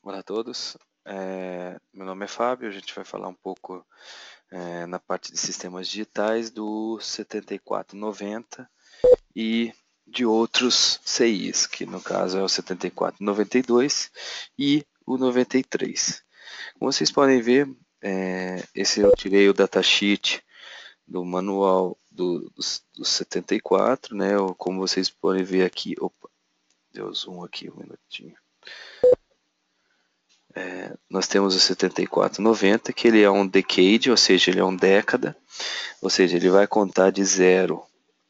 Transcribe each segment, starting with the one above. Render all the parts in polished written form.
Olá a todos, meu nome é Fábio, a gente vai falar um pouco na parte de sistemas digitais do 7490 e de outros CIs, que no caso é o 7492 e o 93. Como vocês podem ver, esse eu tirei o datasheet do manual do 74, né? Como vocês podem ver aqui, opa, deu zoom aqui um minutinho. Nós temos o 7490, que ele é um decade, ou seja, ele é um década, ou seja, ele vai contar de 0,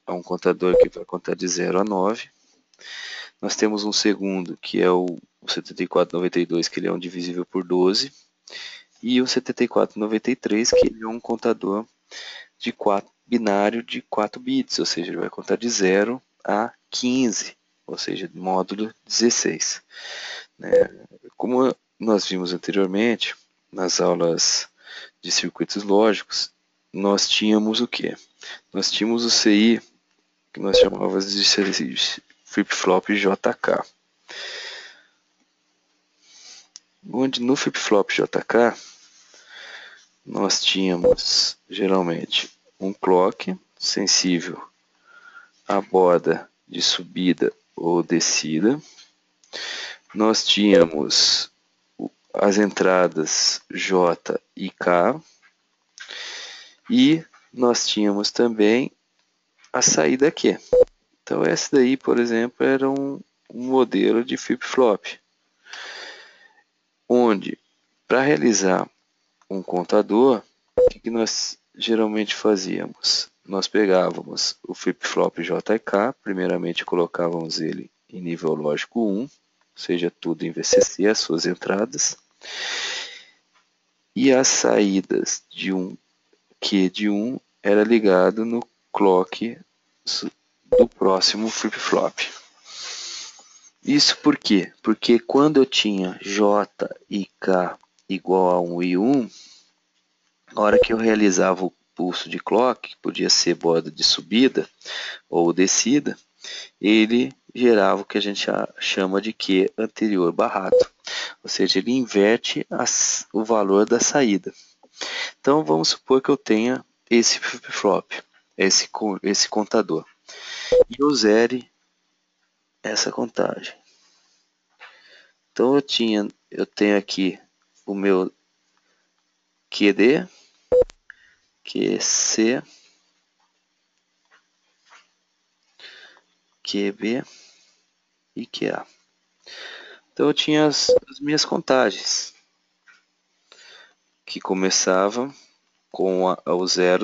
é um contador que vai contar de 0 a 9. Nós temos um segundo, que é o 7492, que ele é um divisível por 12, e o 7493, que ele é um contador de binário de 4 bits, ou seja, ele vai contar de 0 a 15, ou seja, módulo 16. Como nós vimos anteriormente, nas aulas de circuitos lógicos, nós tínhamos o quê? Nós tínhamos o CI, que nós chamávamos de flip-flop JK. Onde no flip-flop JK, nós tínhamos geralmente um clock sensível à borda de subida ou descida. Nós tínhamos as entradas J e K, e nós tínhamos também a saída Q. Então esse daí, por exemplo, era um modelo de flip-flop, onde para realizar um contador, o que nós geralmente fazíamos? Nós pegávamos o flip-flop JK, primeiramente colocávamos ele em nível lógico 1, ou seja, tudo em VCC, as suas entradas, e as saídas de um Q de 1 era ligado no clock do próximo flip-flop. Isso por quê? Porque quando eu tinha J e K igual a 1 e 1, na hora que eu realizava o pulso de clock, que podia ser borda de subida ou descida, ele gerava o que a gente chama de Q anterior barrado. Ou seja, ele inverte o valor da saída. Então vamos supor que eu tenha esse flip-flop, esse contador, e eu zere essa contagem. Então eu tenho aqui o meu QD, QC, QB e QA. Então eu tinha as minhas contagens, que começavam com o 000.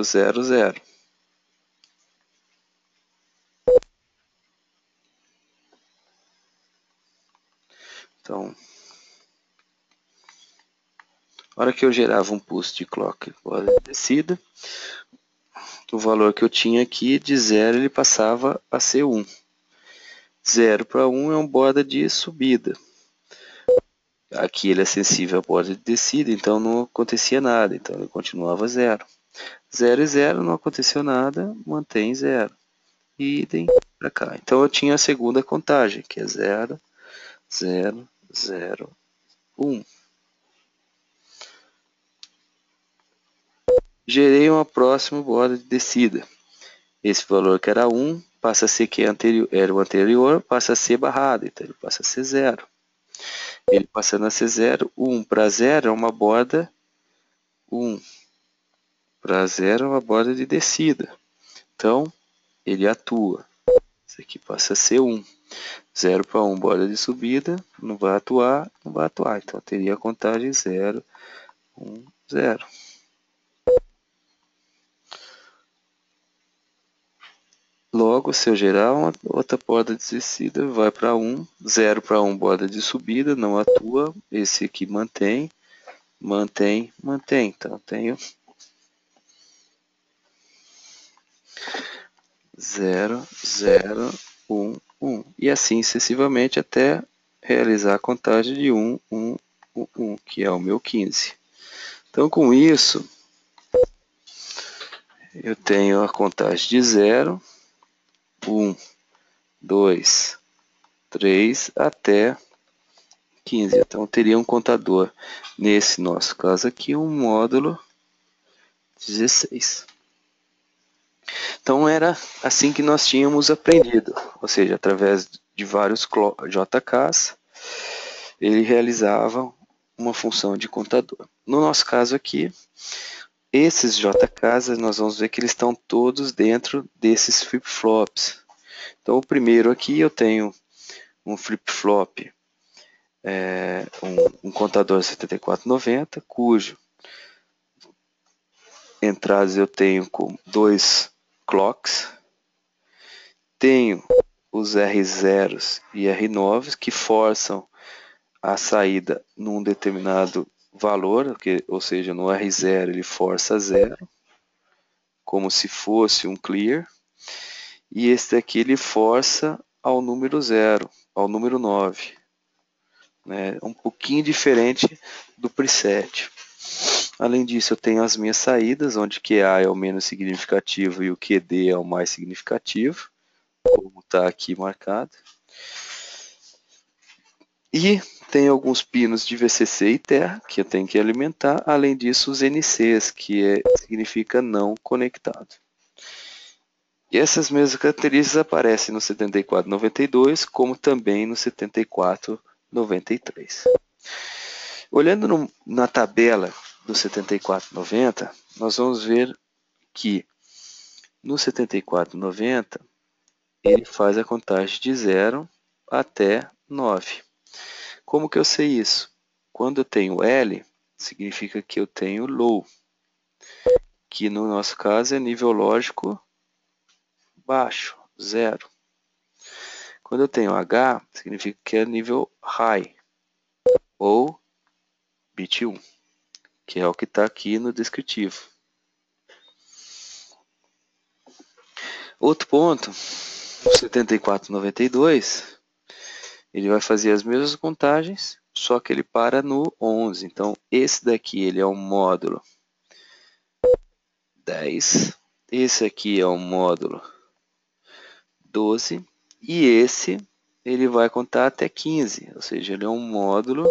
Então, na hora que eu gerava um pulso de clock borda de descida, o valor que eu tinha aqui de 0 ele passava a ser 1. 0 para 1 é uma borda de subida. Aqui ele é sensível à borda de descida, então não acontecia nada, então ele continuava 0. 0 e 0, não aconteceu nada, mantém 0. Idem para cá. Então eu tinha a segunda contagem, que é 0, 0, 0, 1. Gerei uma próxima borda de descida. Esse valor que era 1 passa a ser que era o anterior, passa a ser barrado, então ele passa a ser 0. Ele passando a ser 0, 1 para 0 é uma borda 1. Para 0 é uma borda de descida. Então, ele atua. Isso aqui passa a ser 1. 0 para 1, borda de subida, não vai atuar, não vai atuar. Então, teria a contagem 0, 1, 0. Logo, se eu gerar uma outra borda de descida, vai para 1. 0 para 1, borda de subida, não atua. Esse aqui mantém, mantém, mantém. Então, tenho 0, 0, 1, 1. E assim sucessivamente até realizar a contagem de 1, 1, 1, 1, que é o meu 15. Então, com isso, eu tenho a contagem de 0, 1, 2, 3, até 15. Então eu teria um contador, nesse nosso caso aqui, um módulo 16. Então era assim que nós tínhamos aprendido, ou seja, através de vários JKs, ele realizava uma função de contador. No nosso caso aqui, esses JKs, nós vamos ver que eles estão todos dentro desses flip-flops. Então o primeiro aqui eu tenho um flip-flop, um contador 7490, cujo entradas eu tenho com 2 clocks, tenho os R0s e R9s que forçam a saída num determinado valor, ou seja, no R0 ele força 0, como se fosse um clear, e este aqui ele força ao número 0, ao número 9. Né? Um pouquinho diferente do preset. Além disso, eu tenho as minhas saídas, onde QA é o menos significativo e o QD é o mais significativo, como está aqui marcado. E tem alguns pinos de VCC e terra que eu tenho que alimentar. Além disso, os NCs, que significa não conectado. E essas mesmas características aparecem no 7492, como também no 7493. Olhando na tabela do 7490, nós vamos ver que no 7490 ele faz a contagem de 0 até 9. Como que eu sei isso? Quando eu tenho L, significa que eu tenho low, que no nosso caso é nível lógico baixo, 0. Quando eu tenho H, significa que é nível high, ou bit 1, que é o que está aqui no descritivo. Outro ponto, o 7492, ele vai fazer as mesmas contagens, só que ele para no 11. Então, esse daqui ele é um módulo 10, esse aqui é um módulo 12, e esse ele vai contar até 15, ou seja, ele é um módulo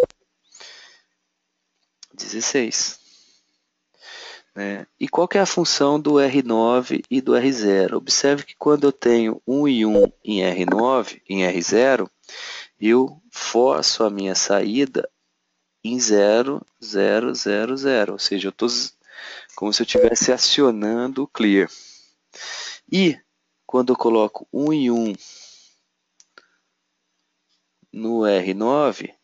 16. Né? E qual que é a função do R9 e do R0? Observe que quando eu tenho 1 e 1 em R9, em R0, eu forço a minha saída em 0, 0, 0, 0. Ou seja, eu estou como se eu estivesse acionando o clear. E quando eu coloco 1 e 1 no R9,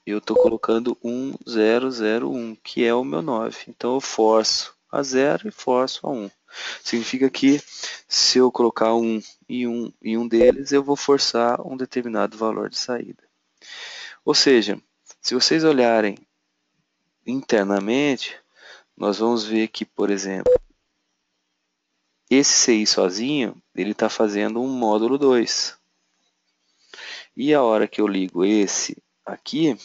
eu estou colocando 1, 0, 0, 1, que é o meu 9. Então eu forço a 0 e forço a 1. Significa que se eu colocar 1 em um deles, eu vou forçar um determinado valor de saída. Ou seja, se vocês olharem internamente, nós vamos ver que, por exemplo, esse CI sozinho, ele está fazendo um módulo 2. E a hora que eu ligo esse aqui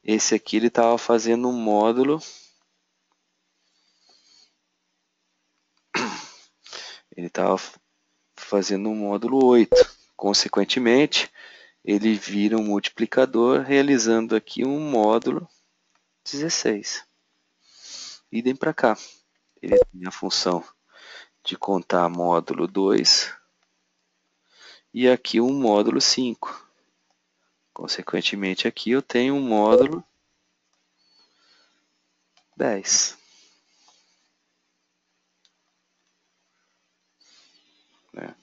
ele estava fazendo um módulo, ele estava fazendo um módulo 8. Consequentemente, ele vira um multiplicador, realizando aqui um módulo 16. Idem para cá. Ele tem a função de contar módulo 2 e aqui um módulo 5. Consequentemente, aqui eu tenho um módulo 10. Né?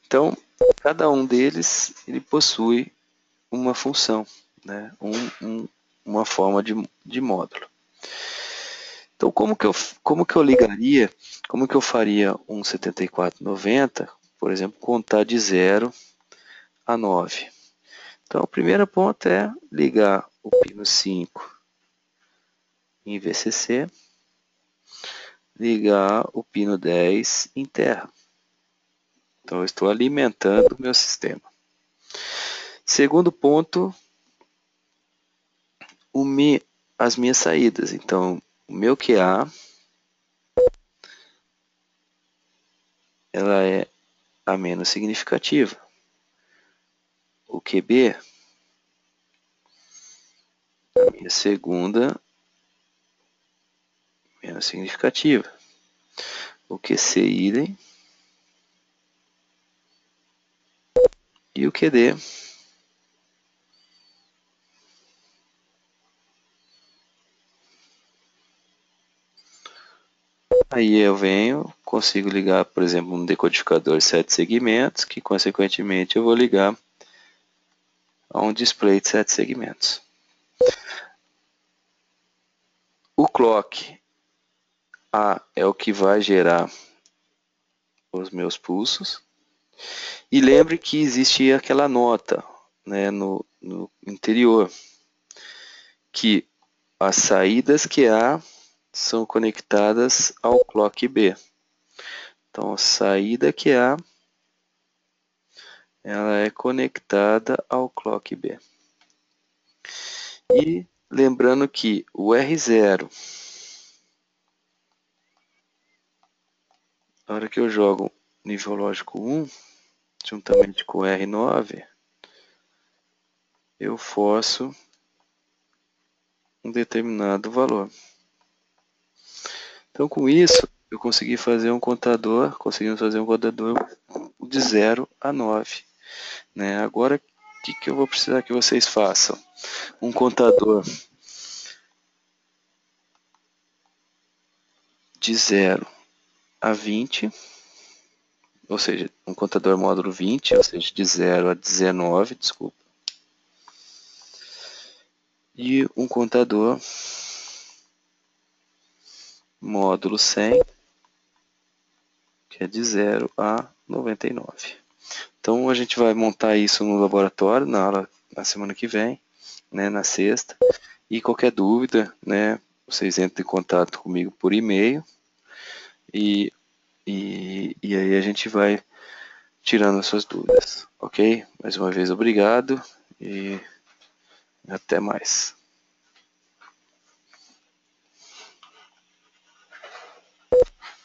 Então, cada um deles ele possui uma função, né? Uma forma de módulo. Então, como que eu ligaria, como que eu faria um 7490, por exemplo, contar de 0 a 9? Então, o primeiro ponto é ligar o pino 5 em VCC, ligar o pino 10 em terra. Então, eu estou alimentando o meu sistema. Segundo ponto, as minhas saídas. Então, o meu QA, ela é a menos significativa. O QB a minha segunda menos significativa. O QC idem. E o QD aí eu venho, consigo ligar, por exemplo, um decodificador de 7 segmentos, que consequentemente eu vou ligar a um display de 7 segmentos. O clock A é o que vai gerar os meus pulsos. E lembre que existe aquela nota, né, no interior, que as saídas QA são conectadas ao clock B. Então, a saída QA ela é conectada ao clock B. E lembrando que o R0, na hora que eu jogo nível lógico 1, juntamente com o R9, eu forço um determinado valor. Então, com isso, eu consegui fazer um contador, conseguimos fazer um contador de 0 a 9. Né? Agora, o que eu vou precisar que vocês façam? Um contador de 0 a 20, ou seja, um contador módulo 20, ou seja, de 0 a 19, desculpa. E um contador módulo 100, que é de 0 a 99. Então a gente vai montar isso no laboratório na aula na semana que vem, né, na sexta. E qualquer dúvida, né, vocês entrem em contato comigo por e-mail e aí a gente vai tirando as suas dúvidas, ok? Mais uma vez obrigado e até mais.